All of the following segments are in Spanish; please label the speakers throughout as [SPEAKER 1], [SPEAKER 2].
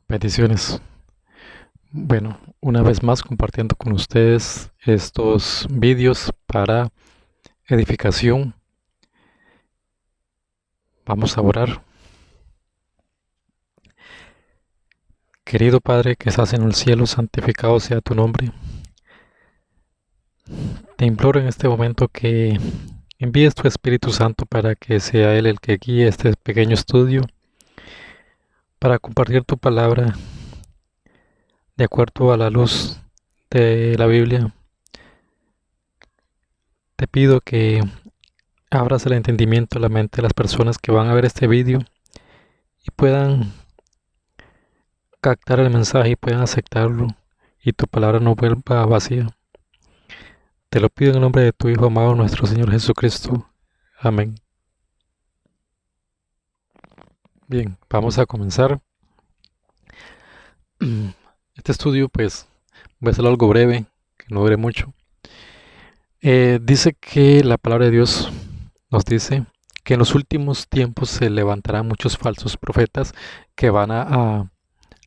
[SPEAKER 1] Peticiones. Bueno, una vez más compartiendo con ustedes estos vídeos para edificación. Vamos a orar. Querido Padre que estás en el cielo, santificado sea tu nombre. Te imploro en este momento que envíes tu Espíritu Santo para que sea Él el que guíe este pequeño estudio, para compartir tu palabra de acuerdo a la luz de la Biblia. Te pido que abras el entendimiento, la mente de las personas que van a ver este vídeo y puedan captar el mensaje y puedan aceptarlo y tu palabra no vuelva vacía. Te lo pido en el nombre de tu Hijo amado, nuestro Señor Jesucristo. Amén. Bien, vamos a comenzar. Este estudio, pues, voy a hacerlo algo breve, que no dure mucho. Dice que la palabra de Dios nos dice que en los últimos tiempos se levantarán muchos falsos profetas que van a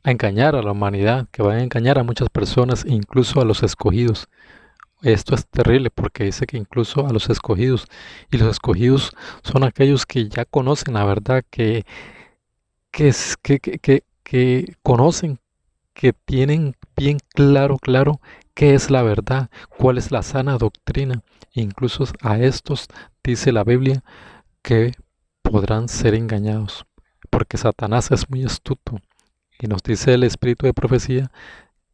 [SPEAKER 1] engañar a la humanidad, que van a engañar a muchas personas, incluso a los escogidos. Esto es terrible porque dice que incluso a los escogidos, y los escogidos son aquellos que ya conocen la verdad, que conocen, que tienen bien claro qué es la verdad, cuál es la sana doctrina. Incluso a estos dice la Biblia que podrán ser engañados, porque Satanás es muy astuto. Y nos dice el espíritu de profecía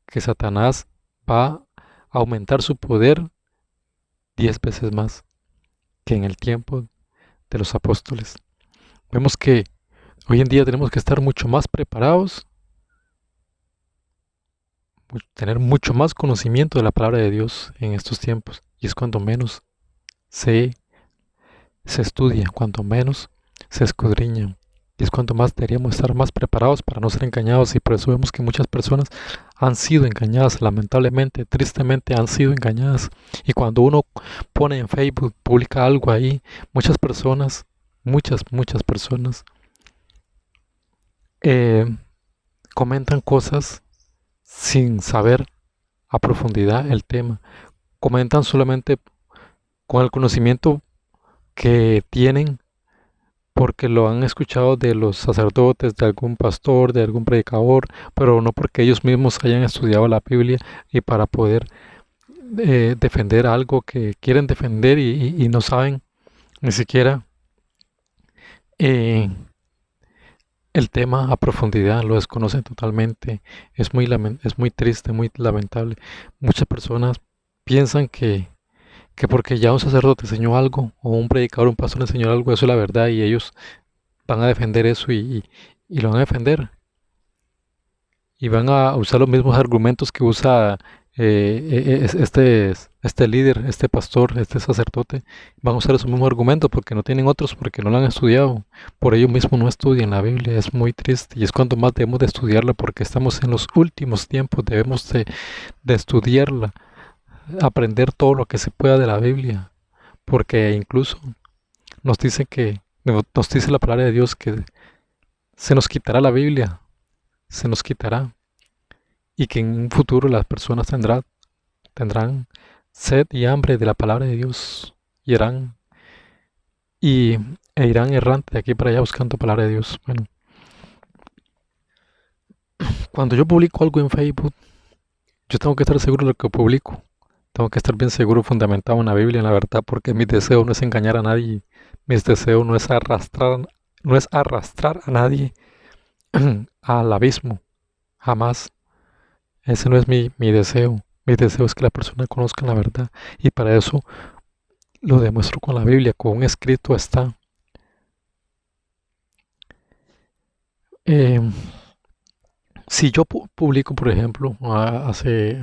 [SPEAKER 1] que Satanás va a aumentar su poder 10 veces más que en el tiempo de los apóstoles. Vemos que hoy en día tenemos que estar mucho más preparados, tener mucho más conocimiento de la palabra de Dios en estos tiempos. Y es cuando menos se, se estudia, cuando menos se escudriña. Y es cuando más deberíamos estar más preparados para no ser engañados. Y por eso vemos que muchas personas han sido engañadas, lamentablemente, tristemente han sido engañadas. Y cuando uno pone en Facebook, publica algo ahí, muchas personas eh, comentan cosas sin saber a profundidad el tema. Comentan solamente con el conocimiento que tienen porque lo han escuchado de los sacerdotes, de algún pastor, de algún predicador, pero no porque ellos mismos hayan estudiado la Biblia y para poder defender algo que quieren defender y no saben ni siquiera eh, el tema a profundidad, lo desconocen totalmente. Es muy triste, muy lamentable. Muchas personas piensan que porque ya un sacerdote enseñó algo, o un predicador, un pastor enseñó algo, eso es la verdad, y ellos van a defender eso y lo van a defender. Y van a usar los mismos argumentos que usa este líder, este pastor, este sacerdote. Van a usar esos mismos argumentos porque no tienen otros, porque no lo han estudiado. Por ello mismo no estudian la Biblia. Es muy triste y es cuando más debemos de estudiarla porque estamos en los últimos tiempos. Debemos de estudiarla, aprender todo lo que se pueda de la Biblia. Porque incluso nos dice la palabra de Dios que se nos quitará la Biblia, se nos quitará. Y que en un futuro las personas tendrán sed y hambre de la palabra de Dios y y, e irán errante de aquí para allá buscando palabra de Dios. Bueno, cuando yo publico algo en Facebook, yo tengo que estar seguro de lo que publico. Tengo que estar bien seguro, fundamentado en la Biblia, en la verdad, porque mi deseo no es engañar a nadie. Mi deseo no es arrastrar a nadie al abismo. Jamás. Ese no es mi deseo. Mi deseo es que la persona conozca la verdad. Y para eso lo demuestro con la Biblia, con un escrito está. Eh, si yo publico, por ejemplo,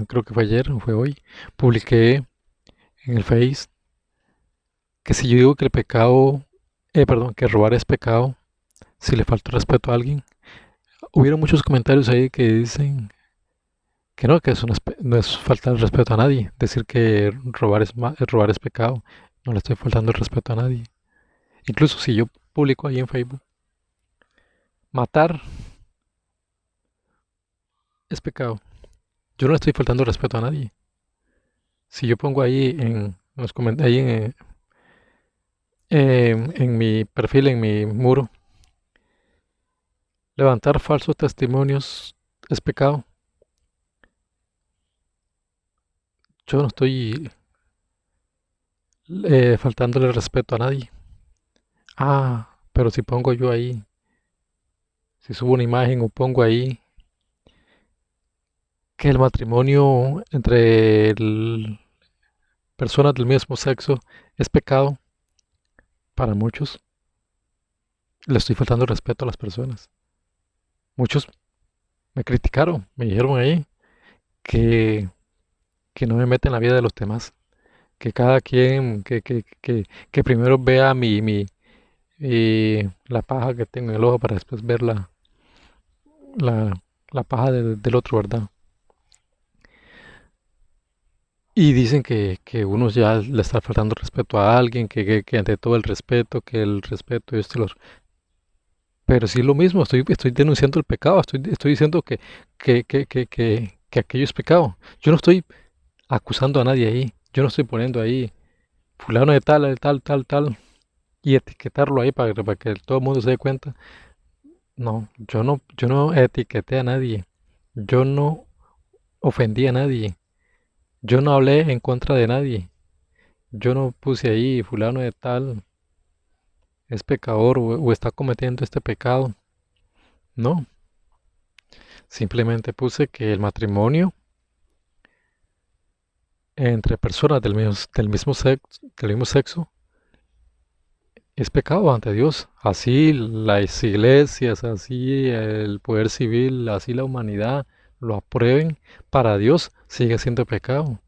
[SPEAKER 1] creo que fue ayer o fue hoy, publiqué en el Face que si yo digo que el pecado, perdón, que robar es pecado, si le falta respeto a alguien, hubieron muchos comentarios ahí que dicen que no, que eso no es falta de respeto a nadie, decir que robar es pecado, no le estoy faltando el respeto a nadie. Incluso si yo publico ahí en Facebook, matar es pecado. Yo no le estoy faltando respeto a nadie. Si yo pongo ahí en los ahí en mi perfil, en mi muro, levantar falsos testimonios es pecado. Yo no estoy faltándole respeto a nadie. Ah, pero si pongo yo ahí, si subo una imagen o pongo ahí que el matrimonio entre personas del mismo sexo es pecado para muchos, le estoy faltando respeto a las personas. Muchos me criticaron, me dijeron ahí que, que no me meten en la vida de los demás, que cada quien, que primero vea la paja que tengo en el ojo para después ver la, la paja del otro, ¿verdad? Y dicen que uno ya le está faltando respeto a alguien, que ante todo el respeto, que el respeto y esto y lo otro. Pero sí lo mismo, estoy denunciando el pecado, estoy diciendo que aquello es pecado. Yo no estoy acusando a nadie ahí, yo no estoy poniendo ahí fulano de tal, de tal, tal, tal, y etiquetarlo ahí para que todo el mundo se dé cuenta. No, yo no etiqueté a nadie, yo no ofendí a nadie, yo no hablé en contra de nadie, yo no puse ahí fulano de tal es pecador o está cometiendo este pecado. No, simplemente puse que el matrimonio entre personas del mismo sexo es pecado ante Dios. Así las iglesias, así el poder civil, así la humanidad lo aprueben, para Dios sigue siendo pecado.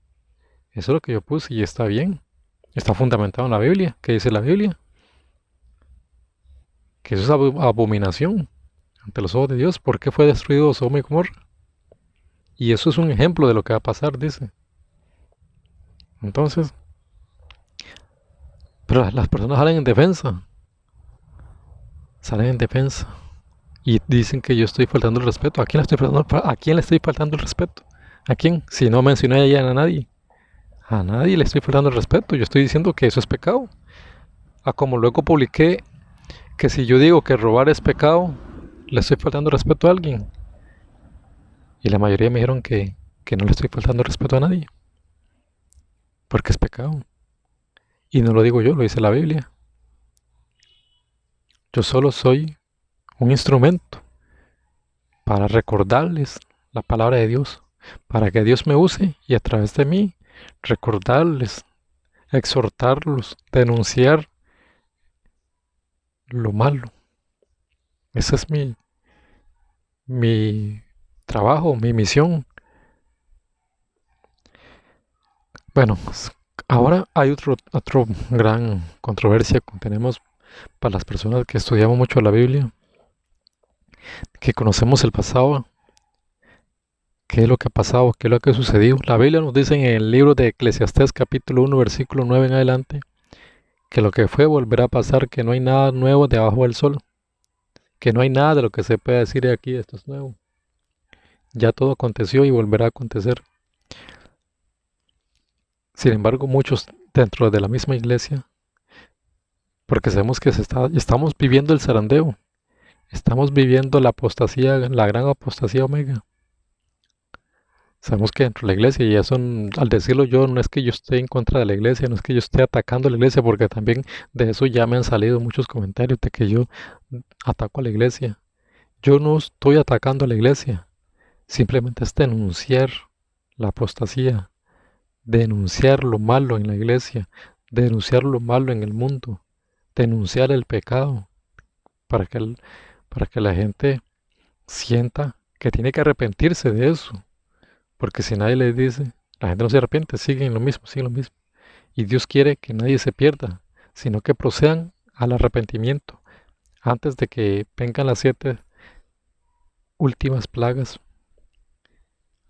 [SPEAKER 1] Eso es lo que yo puse y está bien. Está fundamentado en la Biblia. ¿Qué dice la Biblia? Que eso es abominación ante los ojos de Dios. ¿Por qué fue destruido Sodoma y Gomorra? Y eso es un ejemplo de lo que va a pasar, dice. Entonces, pero las personas salen en defensa y dicen que yo estoy faltando el respeto. ¿A quién le estoy faltando el respeto? ¿A quién? Si no mencioné ya a nadie. A nadie le estoy faltando el respeto. Yo estoy diciendo que eso es pecado. A como luego publiqué que si yo digo que robar es pecado, le estoy faltando respeto a alguien. Y la mayoría me dijeron que no le estoy faltando respeto a nadie. Porque es pecado. Y no lo digo yo, lo dice la Biblia. Yo solo soy un instrumento para recordarles la palabra de Dios, para que Dios me use y a través de mí recordarles, exhortarlos, denunciar lo malo. Ese es mi trabajo, mi misión. Bueno, ahora hay otro gran controversia que tenemos para las personas que estudiamos mucho la Biblia, que conocemos el pasado, qué es lo que ha pasado, qué es lo que ha sucedido. La Biblia nos dice en el libro de Eclesiastés capítulo 1 versículo 9 en adelante que lo que fue volverá a pasar, que no hay nada nuevo debajo del sol, que no hay nada de lo que se pueda decir aquí, esto es nuevo. Ya todo aconteció y volverá a acontecer. Sin embargo, muchos dentro de la misma iglesia, porque sabemos que estamos viviendo el zarandeo, estamos viviendo la apostasía, la gran apostasía omega. Sabemos que dentro de la iglesia, y eso al decirlo yo, no es que yo esté en contra de la iglesia, no es que yo esté atacando a la iglesia, porque también de eso ya me han salido muchos comentarios de que yo ataco a la iglesia. Yo no estoy atacando a la iglesia, simplemente es denunciar la apostasía, denunciar lo malo en la iglesia, denunciar lo malo en el mundo, denunciar el pecado, para que, para que la gente sienta que tiene que arrepentirse de eso. Porque si nadie les dice, la gente no se arrepiente, siguen lo mismo, siguen lo mismo. Y Dios quiere que nadie se pierda, sino que procedan al arrepentimiento antes de que vengan las 7 últimas plagas,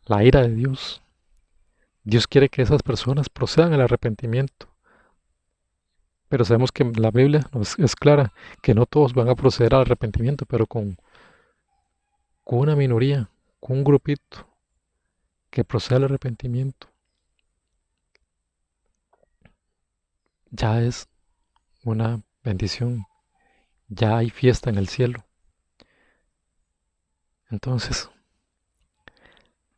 [SPEAKER 1] la ira de Dios. Dios quiere que esas personas procedan al arrepentimiento. Pero sabemos que la Biblia es clara, que no todos van a proceder al arrepentimiento, pero con una minoría. con un grupito que procede al arrepentimiento, ya es una bendición, ya hay fiesta en el cielo. Entonces,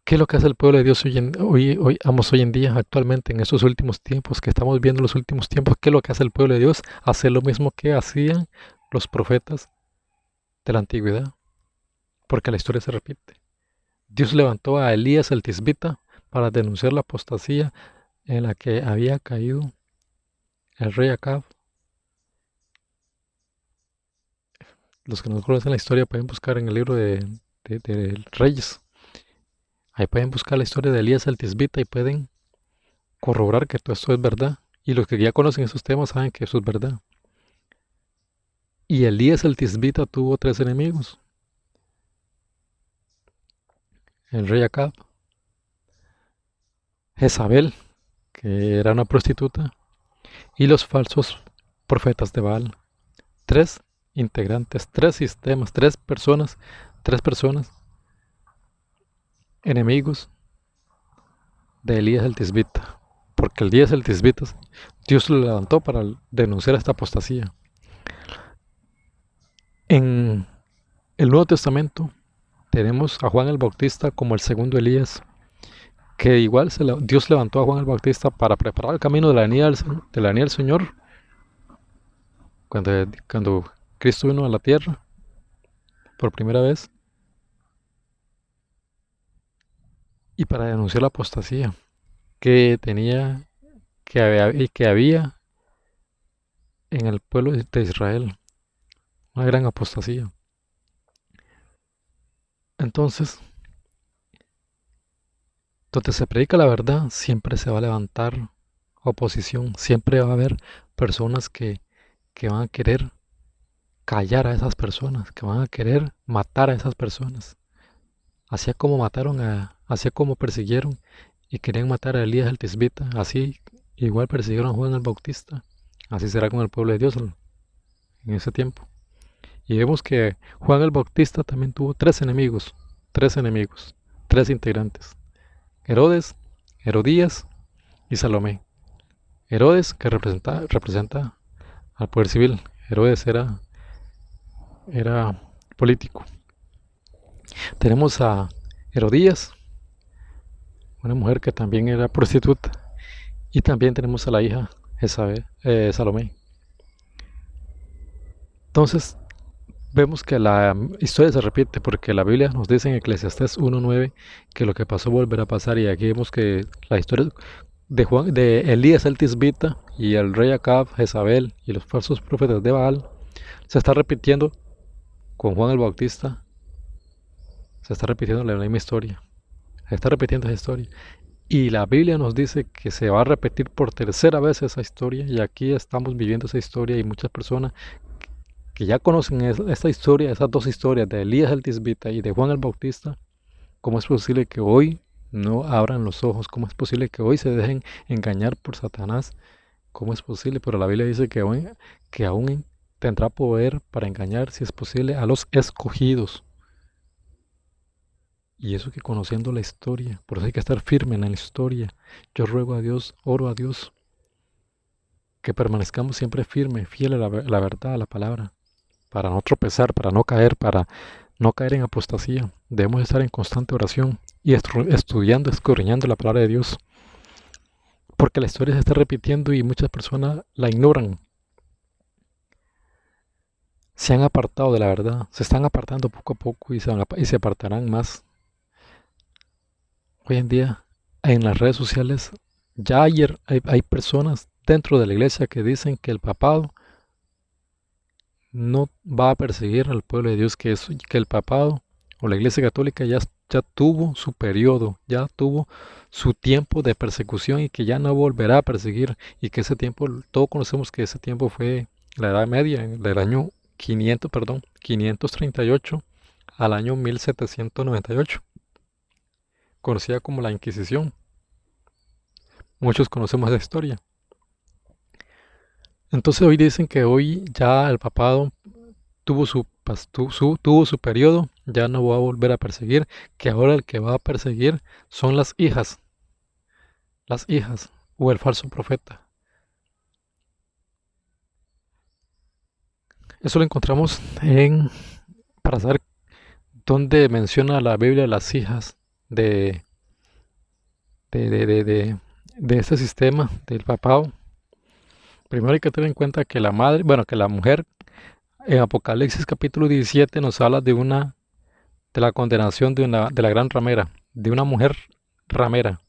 [SPEAKER 1] ¿qué es lo que hace el pueblo de Dios hoy en día, actualmente, en estos últimos tiempos, que estamos viendo los últimos tiempos? ¿Qué es lo que hace el pueblo de Dios? Hacer lo mismo que hacían los profetas de la antigüedad, porque la historia se repite. Dios levantó a Elías el Tisbita para denunciar la apostasía en la que había caído el rey Acab. Los que no conocen la historia pueden buscar en el libro de Reyes. Ahí pueden buscar la historia de Elías el Tisbita y pueden corroborar que todo esto es verdad. Y los que ya conocen esos temas saben que eso es verdad. Y Elías el Tisbita tuvo 3 enemigos: el rey Acab, Jezabel, que era una prostituta, y los falsos profetas de Baal. 3 integrantes, 3 sistemas, 3 personas enemigos de Elías el Tisbita. Porque Elías el Tisbita, Dios lo levantó para denunciar esta apostasía. En el Nuevo Testamento tenemos a Juan el Bautista como el segundo Elías, que igual Dios levantó a Juan el Bautista para preparar el camino de la venida del Señor, cuando Cristo vino a la tierra por primera vez, y para denunciar la apostasía que había en el pueblo de Israel, una gran apostasía. Entonces, donde se predica la verdad, siempre se va a levantar oposición, siempre va a haber personas que van a querer callar a esas personas, que van a querer matar a esas personas. Así como persiguieron y querían matar a Elías el Tisbita, así igual persiguieron a Juan el Bautista. Así será con el pueblo de Dios en ese tiempo. Y vemos que Juan el Bautista también tuvo 3 enemigos, 3 integrantes: Herodes, Herodías y Salomé. Herodes, que representa al poder civil. Herodes era político. Tenemos a Herodías, una mujer que también era prostituta, y también tenemos a la hija Salomé. Entonces, vemos que la historia se repite porque la Biblia nos dice en Eclesiastés 1:9 que lo que pasó volverá a pasar, y aquí vemos que la historia de Elías el Tisbita y el rey Acab, Jezabel y los falsos profetas de Baal se está repitiendo con Juan el Bautista. Se está repitiendo la misma historia. Se está repitiendo esa historia. Y la Biblia nos dice que se va a repetir por tercera vez esa historia. Y aquí estamos viviendo esa historia, y muchas personas que ya conocen esta historia, esas 2 historias de Elías el Tisbita y de Juan el Bautista, ¿cómo es posible que hoy no abran los ojos? ¿Cómo es posible que hoy se dejen engañar por Satanás? ¿Cómo es posible? Pero la Biblia dice que aún tendrá poder para engañar, si es posible, a los escogidos. Y eso que conociendo la historia, por eso hay que estar firme en la historia. Yo ruego a Dios, oro a Dios, que permanezcamos siempre firmes, fieles a la verdad, a la palabra, para no tropezar, para no caer en apostasía. Debemos estar en constante oración y estudiando, escudriñando la palabra de Dios, porque la historia se está repitiendo y muchas personas la ignoran. Se han apartado de la verdad, se están apartando poco a poco y se apartarán más. Hoy en día, en las redes sociales, ya hay personas dentro de la iglesia que dicen que el papado no va a perseguir al pueblo de Dios, que el papado o la iglesia católica ya tuvo su periodo, ya tuvo su tiempo de persecución, y que ya no volverá a perseguir, y que ese tiempo, todos conocemos que ese tiempo fue la Edad Media, del año 538 al año 1798, conocida como la Inquisición. Muchos conocemos esa historia. Entonces hoy dicen que hoy ya el papado tuvo su tuvo su periodo, ya no va a volver a perseguir, que ahora el que va a perseguir son las hijas o el falso profeta. Eso lo encontramos para saber dónde menciona la Biblia las hijas de, de, de, de, de, de este sistema del papado. Primero hay que tener en cuenta que que la mujer en Apocalipsis capítulo 17 nos habla de la condenación de la gran ramera, de una mujer ramera.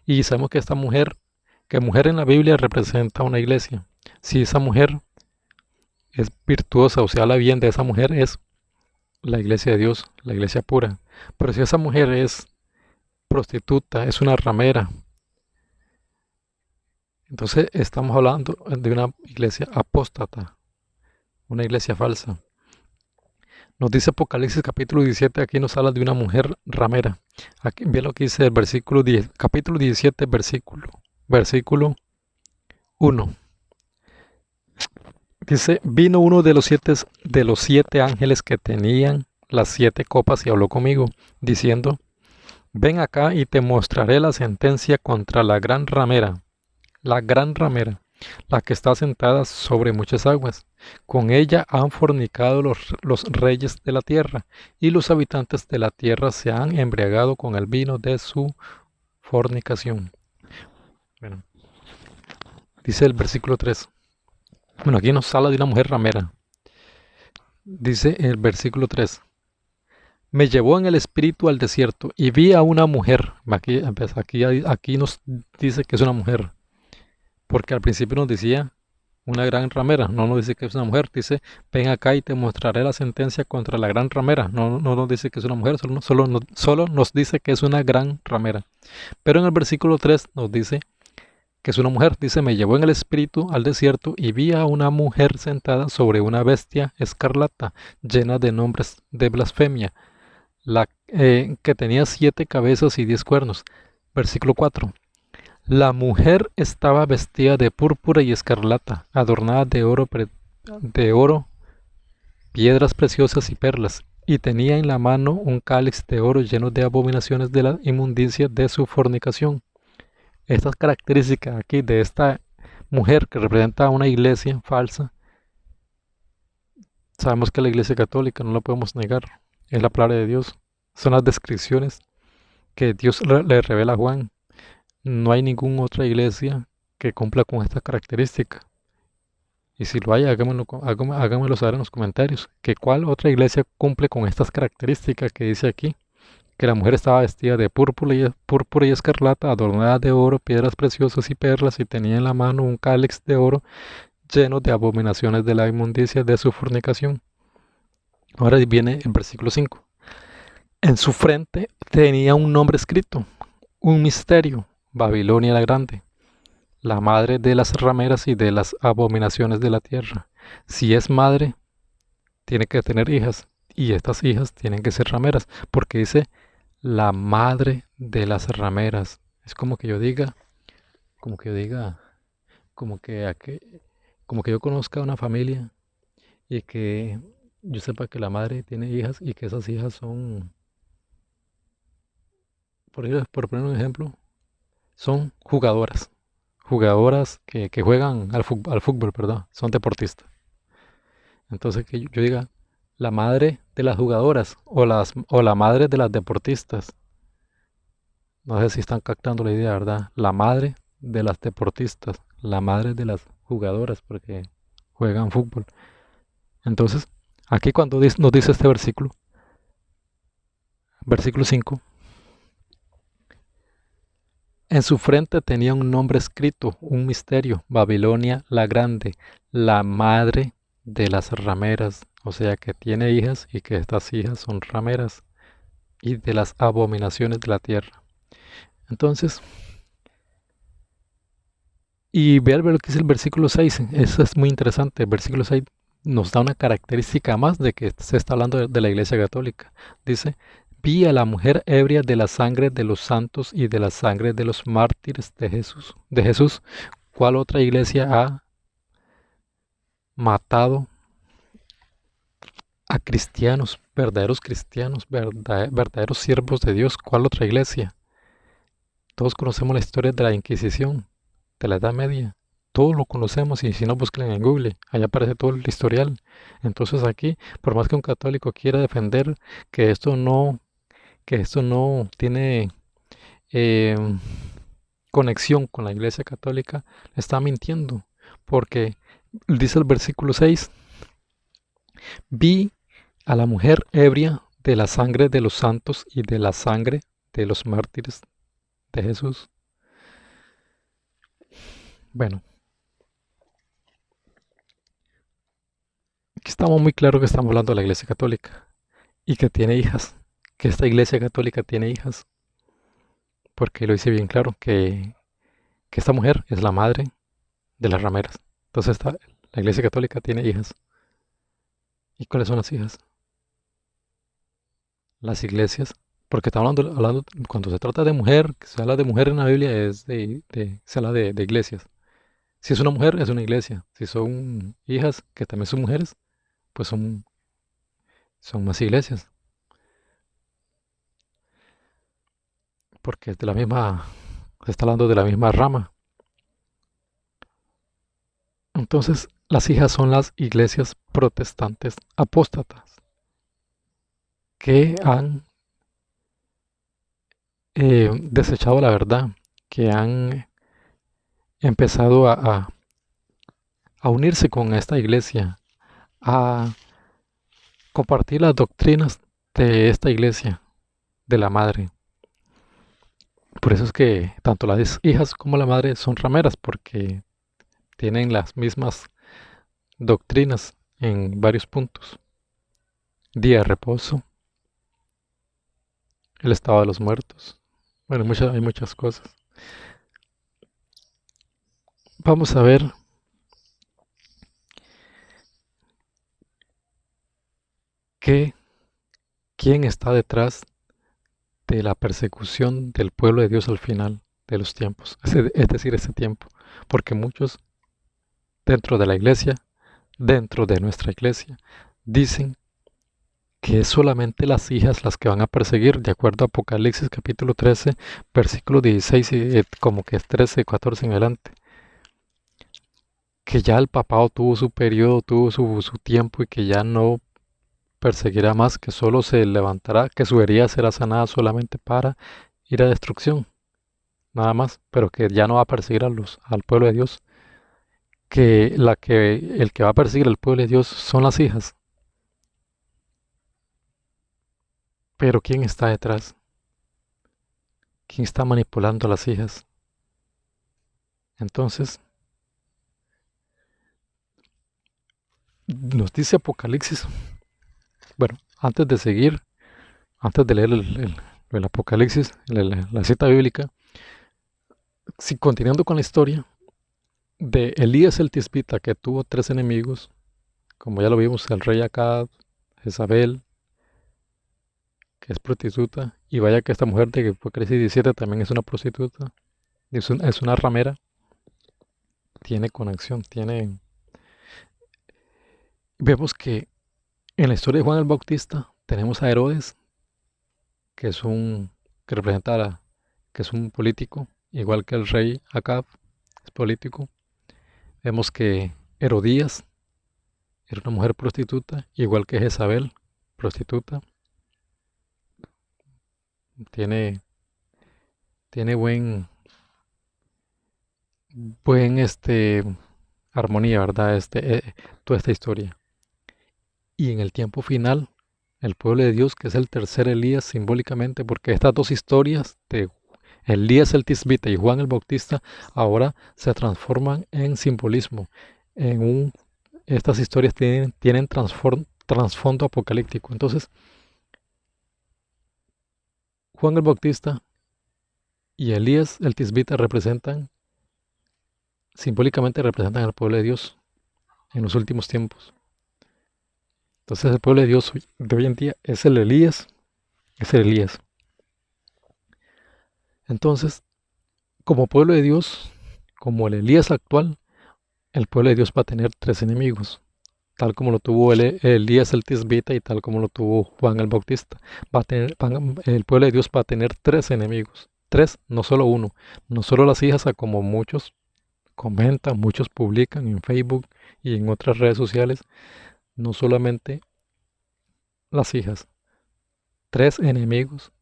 [SPEAKER 1] Y sabemos que que mujer en la Biblia representa una iglesia. Si esa mujer es virtuosa, o sea, habla bien de esa mujer, es la iglesia de Dios, la iglesia pura. Pero si esa mujer es prostituta, es una ramera, entonces estamos hablando de una iglesia apóstata, una iglesia falsa. Nos dice Apocalipsis capítulo 17, aquí nos habla de una mujer ramera. Aquí, ve lo que dice el versículo 10, capítulo 17, versículo 1. Dice, vino uno de los siete ángeles que tenían las 7 copas y habló conmigo, diciendo, ven acá y te mostraré la sentencia contra la gran ramera, la que está sentada sobre muchas aguas. Con ella han fornicado los reyes de la tierra, y los habitantes de la tierra se han embriagado con el vino de su fornicación. Bueno, dice el versículo 3. Bueno, aquí nos habla de una mujer ramera. Dice el versículo 3. Me llevó en el espíritu al desierto y vi a una mujer. Aquí nos dice que es una mujer. Porque al principio nos decía una gran ramera. No nos dice que es una mujer. Dice, ven acá y te mostraré la sentencia contra la gran ramera. No nos dice que es una mujer. Solo nos dice que es una gran ramera. Pero en el versículo 3 nos dice que es una mujer. Dice, me llevó en el espíritu al desierto y vi a una mujer sentada sobre una bestia escarlata, llena de nombres de blasfemia, que tenía 7 cabezas y 10 cuernos. Versículo 4. La mujer estaba vestida de púrpura y escarlata, adornada de oro, piedras preciosas y perlas, y tenía en la mano un cáliz de oro lleno de abominaciones de la inmundicia de su fornicación. Estas características aquí de esta mujer que representa a una iglesia falsa, sabemos que la iglesia católica no la podemos negar, es la palabra de Dios, son las descripciones que Dios le revela a Juan. No hay ninguna otra iglesia que cumpla con esta característica. Y si lo hay, háganmelo saber en los comentarios. ¿Cuál otra iglesia cumple con estas características que dice aquí? Que la mujer estaba vestida de púrpura y escarlata, adornada de oro, piedras preciosas y perlas, y tenía en la mano un cáliz de oro lleno de abominaciones de la inmundicia de su fornicación. Ahora viene el versículo 5. En su frente tenía un nombre escrito, un misterio, Babilonia la Grande, la madre de las rameras y de las abominaciones de la tierra. Si es madre, tiene que tener hijas, y estas hijas tienen que ser rameras, porque dice la madre de las rameras. Es como que yo diga, como que yo diga, como que, como que yo conozca una familia y que yo sepa que la madre tiene hijas y que esas hijas son, por poner un ejemplo, son jugadoras que juegan al fútbol, ¿verdad? Son deportistas. Entonces que yo diga, la madre de las jugadoras o la madre de las deportistas. No sé si están captando la idea, ¿verdad? La madre de las deportistas, la madre de las jugadoras, porque juegan fútbol. Entonces, aquí cuando nos dice este versículo, versículo 5, en su frente tenía un nombre escrito, un misterio, Babilonia la Grande, la madre de las rameras, o sea que tiene hijas y que estas hijas son rameras y de las abominaciones de la tierra. Entonces, y ver lo que es el versículo 6, eso es muy interesante. El versículo 6 nos da una característica más de que se está hablando de la iglesia católica. Dice, vi a la mujer ebria de la sangre de los santos y de la sangre de los mártires de Jesús. ¿Cuál otra iglesia ha matado a cristianos, verdaderos siervos de Dios. ¿Cuál otra iglesia? Todos conocemos la historia de la Inquisición, de la Edad Media. Todos lo conocemos y si no, busquen en Google. Allá aparece todo el historial. Entonces aquí, por más que un católico quiera defender que que esto no tiene eh, conexión con la Iglesia Católica, le está mintiendo. Porque dice el versículo 6, vi a la mujer ebria de la sangre de los santos y de la sangre de los mártires de Jesús. Bueno, aquí estamos muy claros que estamos hablando de la Iglesia Católica y que tiene hijas, que esta Iglesia Católica tiene hijas, porque lo dice bien claro que esta mujer es la madre de las rameras. Entonces la Iglesia Católica tiene hijas. ¿Y cuáles son las hijas? Las iglesias, porque estamos hablando, cuando se trata de mujer, que se habla de mujer en la Biblia, se habla de iglesias. Si es una mujer, es una iglesia. Si son hijas, que también son mujeres, pues son más iglesias, porque es de la misma, se está hablando de la misma rama. Entonces, las hijas son las iglesias protestantes apóstatas que han desechado la verdad, que han empezado a unirse con esta iglesia, a compartir las doctrinas de esta iglesia, de la madre. Por eso es que tanto las hijas como la madre son rameras, porque tienen las mismas doctrinas en varios puntos. Día de reposo, el estado de los muertos. Bueno, hay muchas cosas. Vamos a ver qué, quién está detrás de la persecución del pueblo de Dios al final de los tiempos, es decir, ese tiempo. Porque muchos dentro de la iglesia, dentro de nuestra iglesia, dicen que es solamente las hijas las que van a perseguir, de acuerdo a Apocalipsis capítulo 13, versículo 16, y, como que es 13, 14 en adelante. Que ya el papado tuvo su periodo, tuvo su tiempo y que ya no perseguirá más, que solo se levantará, que su herida será sanada solamente para ir a destrucción, nada más, pero que ya no va a perseguir al pueblo de Dios, que el que va a perseguir al pueblo de Dios son las hijas. Pero ¿quién está detrás? ¿Quién está manipulando a las hijas? Entonces, nos dice Apocalipsis, bueno, antes de seguir, antes de leer el Apocalipsis, la cita bíblica, si continuando con la historia de Elías el Tisbita, que tuvo tres enemigos, como ya lo vimos, el rey Acab, Jezabel, que es prostituta, y vaya que esta mujer de Apocalipsis 17 también es una prostituta, es una ramera, tiene conexión, Vemos que en la historia de Juan el Bautista tenemos a Herodes, que es que representa que es un político, igual que el rey Acab, es político. Vemos que Herodías era una mujer prostituta, igual que Jezabel, prostituta. Tiene, tiene armonía, ¿verdad? Toda esta historia. Y en el tiempo final, el pueblo de Dios, que es el tercer Elías simbólicamente, porque estas dos historias de Elías el Tisbita y Juan el Bautista ahora se transforman en simbolismo. Estas historias tienen trasfondo apocalíptico. Entonces, Juan el Bautista y Elías el Tisbita simbólicamente representan al pueblo de Dios en los últimos tiempos. Entonces el pueblo de Dios de hoy en día es el Elías, es el Elías. Entonces, como pueblo de Dios, como el Elías actual, el pueblo de Dios va a tener tres enemigos. tal como lo tuvo Elías el Tisbita y tal como lo tuvo Juan el Bautista. El pueblo de Dios va a tener tres enemigos. Tres, no solo uno. No solo las hijas, a como muchos comentan, muchos publican en Facebook y en otras redes sociales. No solamente las hijas. Tres enemigos.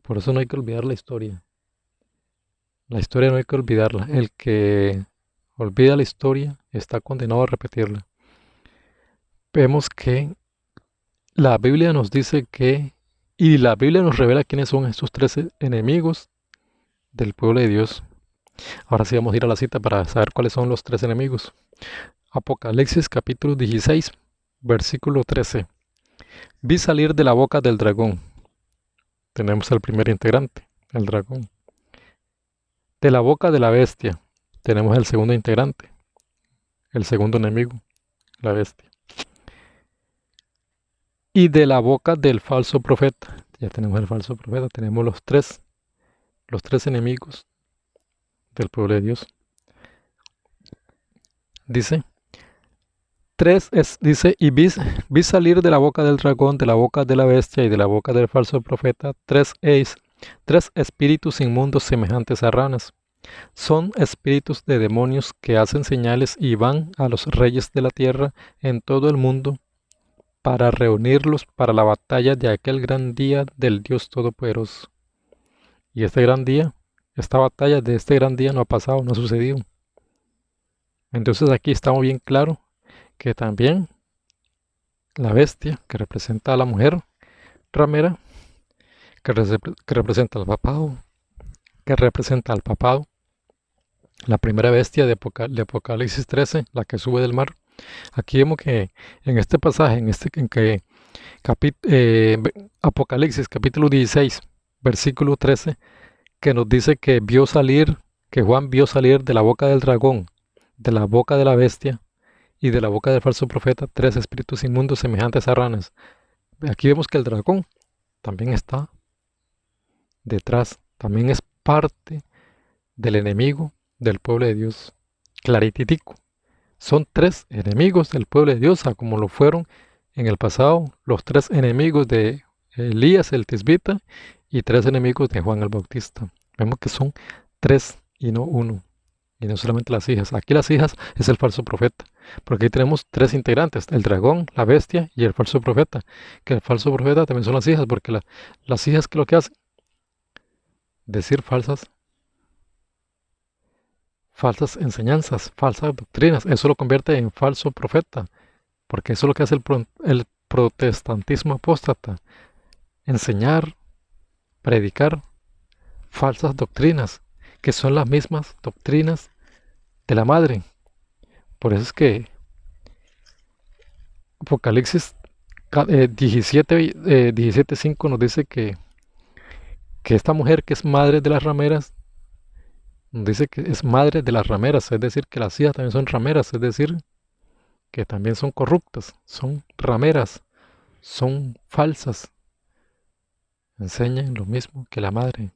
[SPEAKER 1] Por eso no hay que olvidar la historia. La historia no hay que olvidarla. El que olvida la historia está condenado a repetirla. Vemos que la Biblia nos dice y la Biblia nos revela quiénes son estos tres enemigos del pueblo de Dios. Ahora sí vamos a ir a la cita para saber cuáles son los tres enemigos. Apocalipsis capítulo 16, versículo 13. Vi salir de la boca del dragón. Tenemos el primer integrante, el dragón. De la boca de la bestia. Tenemos el segundo integrante, el segundo enemigo, la bestia. Y de la boca del falso profeta. Ya tenemos el falso profeta, tenemos los tres enemigos del pueblo de Dios. Dice, dice, y vi salir de la boca del dragón, de la boca de la bestia y de la boca del falso profeta tres espíritus inmundos semejantes a ranas. Son espíritus de demonios que hacen señales y van a los reyes de la tierra en todo el mundo para reunirlos para la batalla de aquel gran día del Dios Todopoderoso. Y este gran día, esta batalla de este gran día no ha pasado, no ha sucedido. Entonces aquí estamos bien claro que también la bestia, que representa a la mujer ramera, que representa al papado, la primera bestia de Apocalipsis 13, la que sube del mar. Aquí vemos que en este pasaje, Apocalipsis capítulo 16, versículo 13, que nos dice que Juan vio salir de la boca del dragón, de la boca de la bestia y de la boca del falso profeta tres espíritus inmundos semejantes a ranas. Aquí vemos que el dragón también está detrás, también es parte del enemigo del pueblo de Dios. Clarititico. Son tres enemigos del pueblo de Dios, como lo fueron en el pasado los tres enemigos de Elías el Tisbita y tres enemigos de Juan el Bautista. Vemos que son tres y no uno. Y no solamente las hijas. Aquí las hijas es el falso profeta. Porque aquí tenemos tres integrantes. El dragón, la bestia y el falso profeta. Que el falso profeta también son las hijas. Porque las hijas que lo que hacen, decir falsas enseñanzas, falsas doctrinas. Eso lo convierte en falso profeta. Porque eso es lo que hace el protestantismo apóstata. Enseñar, predicar falsas doctrinas. Que son las mismas doctrinas de la madre. Por eso es que Apocalipsis 17:5 nos dice que esta mujer que es madre de las rameras, nos dice que es madre de las rameras, es decir, que las hijas también son rameras, es decir, que también son corruptas, son rameras, son falsas, enseñan lo mismo que la madre,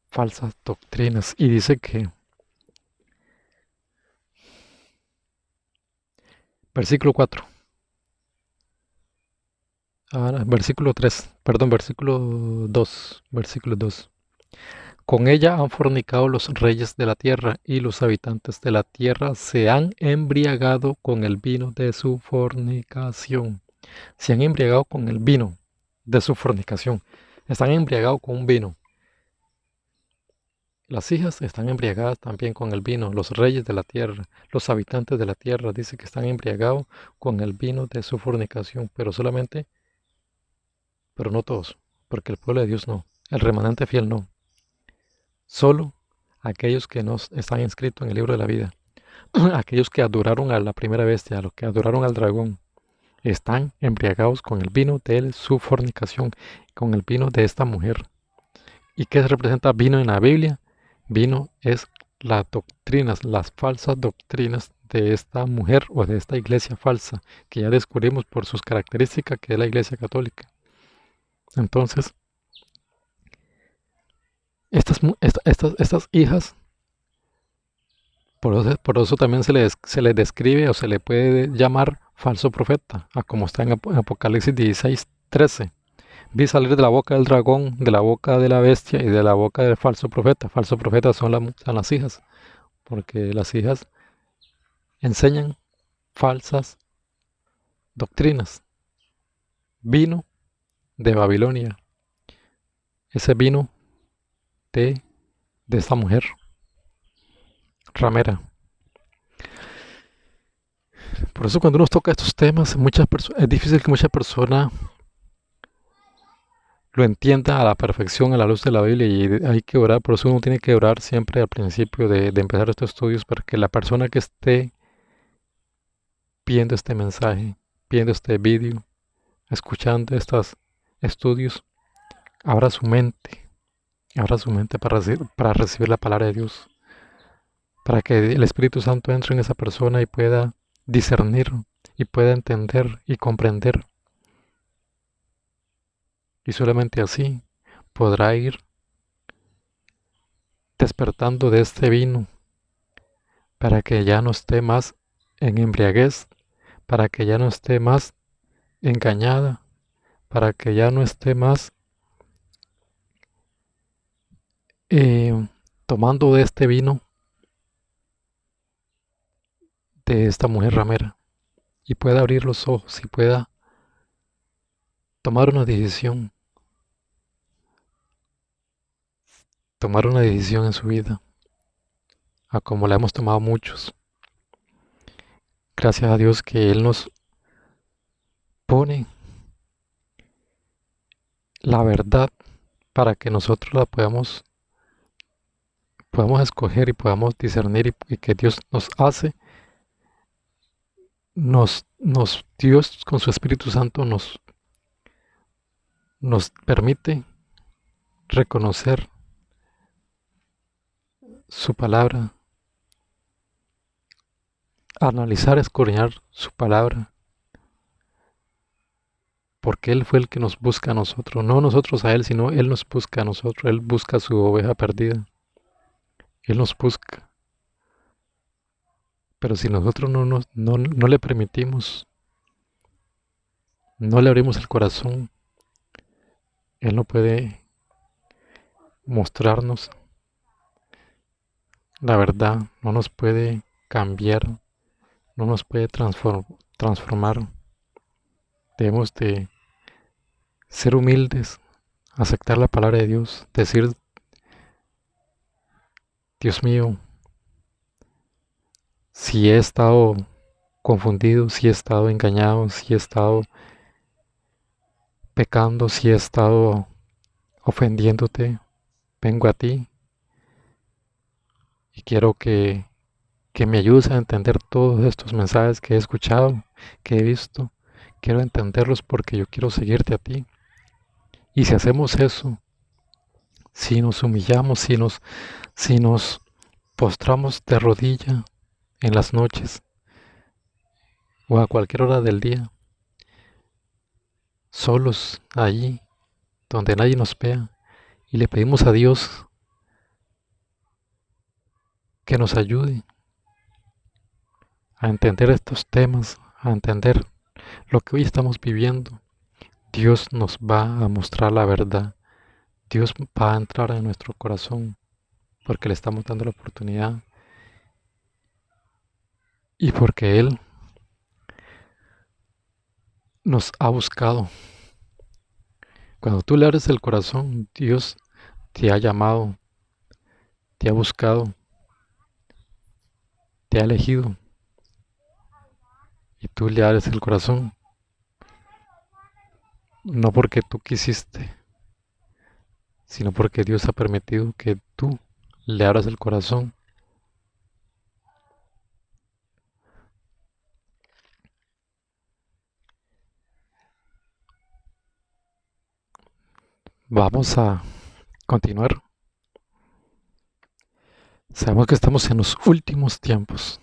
[SPEAKER 1] falsas doctrinas. Y dice que, versículo 4. Versículo 3, perdón, versículo 2. Con ella han fornicado los reyes de la tierra, y los habitantes de la tierra se han embriagado con el vino de su fornicación. Se han embriagado con el vino de su fornicación. Están embriagados con un vino. Las hijas están embriagadas también con el vino. Los reyes de la tierra, los habitantes de la tierra, dice que están embriagados con el vino de su fornicación. Pero no todos, porque el pueblo de Dios no. El remanente fiel no. Solo aquellos que no están inscritos en el libro de la vida, aquellos que adoraron a la primera bestia, a los que adoraron al dragón, están embriagados con el vino de su fornicación, con el vino de esta mujer. ¿Y qué representa vino en la Biblia? Vino es las doctrinas, las falsas doctrinas de esta mujer o de esta iglesia falsa, que ya descubrimos por sus características que es la iglesia católica. Entonces, estas hijas Por eso también se le describe o se le puede llamar falso profeta, a como está en Apocalipsis 16:13. Vi salir de la boca del dragón, de la boca de la bestia y de la boca del falso profeta. Falso profeta son las hijas, porque las hijas enseñan falsas doctrinas. Vino de Babilonia, ese vino de, de esta mujer ramera. Por eso cuando uno toca estos temas, es difícil que mucha persona lo entienda a la perfección a la luz de la Biblia y hay que orar. Por eso uno tiene que orar siempre al principio de empezar estos estudios para que la persona que esté viendo este mensaje, viendo este vídeo, escuchando estos estudios, abra su mente, para recibir la palabra de Dios, para que el Espíritu Santo entre en esa persona y pueda discernir y pueda entender y comprender. Y solamente así podrá ir despertando de este vino para que ya no esté más en embriaguez, para que ya no esté más engañada, para que ya no esté más eh, tomando de este vino de esta mujer ramera y pueda abrir los ojos y pueda tomar una decisión en su vida, a como la hemos tomado muchos. Gracias a Dios que Él nos pone la verdad para que nosotros la podamos escoger y podamos discernir y que Dios nos hace, Dios con su Espíritu Santo nos permite reconocer su palabra, analizar, escudriñar su palabra, porque Él fue el que nos busca a nosotros, no nosotros a Él, sino Él nos busca a nosotros, Él busca a su oveja perdida, Él nos busca. Pero si nosotros no le permitimos, no le abrimos el corazón, Él no puede mostrarnos la verdad, no nos puede cambiar, no nos puede transformar. Debemos de ser humildes, aceptar la palabra de Dios, decir, Dios mío, si he estado confundido, si he estado engañado, si he estado pecando, si he estado ofendiéndote, vengo a ti y quiero que me ayudes a entender todos estos mensajes que he escuchado, que he visto. Quiero entenderlos porque yo quiero seguirte a ti. Y si hacemos eso, si nos humillamos, si nos postramos de rodilla en las noches o a cualquier hora del día, solos allí donde nadie nos vea, y le pedimos a Dios que nos ayude a entender estos temas, a entender lo que hoy estamos viviendo, Dios nos va a mostrar la verdad. Dios va a entrar en nuestro corazón porque le estamos dando la oportunidad y porque Él nos ha buscado. Cuando tú le abres el corazón, Dios te ha llamado, te ha buscado, te ha elegido y tú le abres el corazón, no porque tú quisiste, sino porque Dios ha permitido que tú le abras el corazón. Vamos a continuar. Sabemos que estamos en los últimos tiempos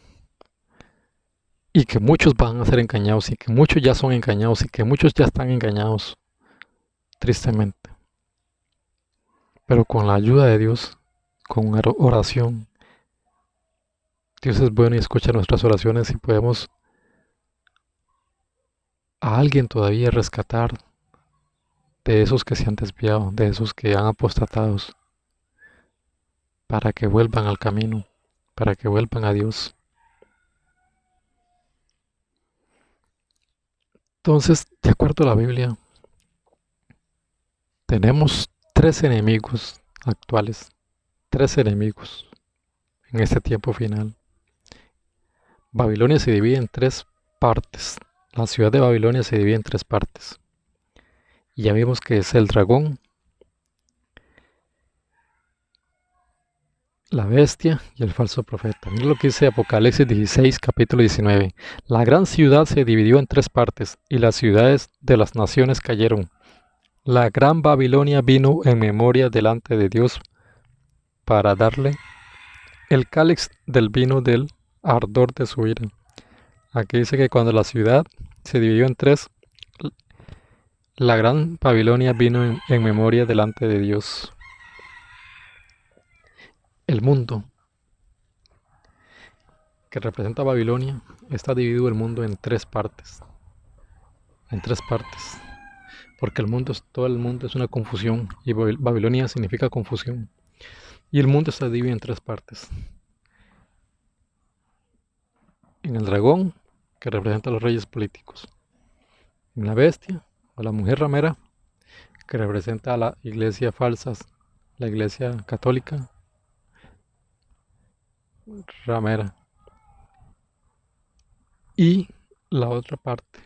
[SPEAKER 1] y que muchos van a ser engañados y que muchos ya son engañados y que muchos ya están engañados, tristemente. Pero con la ayuda de Dios, con oración, Dios es bueno y escucha nuestras oraciones y podemos a alguien todavía rescatar de esos que se han desviado, de esos que han apostatado, para que vuelvan al camino, para que vuelvan a Dios. Entonces, de acuerdo a la Biblia, tenemos tres enemigos actuales, tres enemigos en este tiempo final. Babilonia se divide en tres partes. La ciudad de Babilonia se divide en tres partes. Y ya vimos que es el dragón, la bestia y el falso profeta. Mira lo que dice Apocalipsis 16, capítulo 19. La gran ciudad se dividió en tres partes y las ciudades de las naciones cayeron. La gran Babilonia vino en memoria delante de Dios para darle el cáliz del vino del ardor de su ira. Aquí dice que cuando la ciudad se dividió en tres, la gran Babilonia vino en memoria delante de Dios. El mundo que representa Babilonia está dividido el mundo en tres partes. En tres partes. Porque todo el mundo es una confusión y Babilonia significa confusión. Y el mundo está dividido en tres partes. En el dragón, que representa a los reyes políticos. En la bestia, o la mujer ramera, que representa a la iglesia falsa, la iglesia católica ramera. Y la otra parte,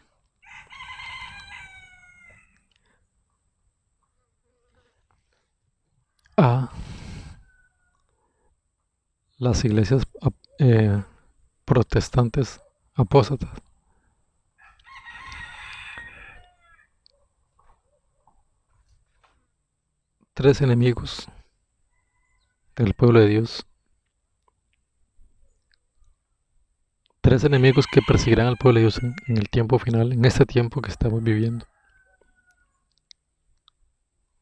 [SPEAKER 1] a las iglesias protestantes apóstatas. Tres enemigos del pueblo de Dios. Tres enemigos que perseguirán al pueblo de Dios en el tiempo final, en este tiempo que estamos viviendo.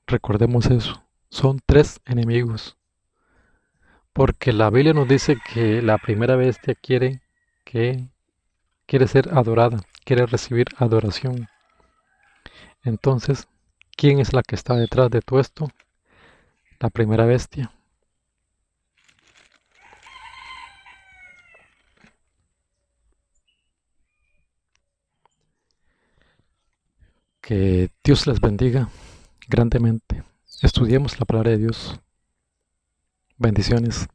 [SPEAKER 1] Recordemos eso. Son tres enemigos. Porque la Biblia nos dice que la primera bestia quiere ser adorada, quiere recibir adoración. Entonces, ¿quién es la que está detrás de todo esto? La primera bestia. Que Dios les bendiga grandemente. Estudiemos la palabra de Dios. Bendiciones.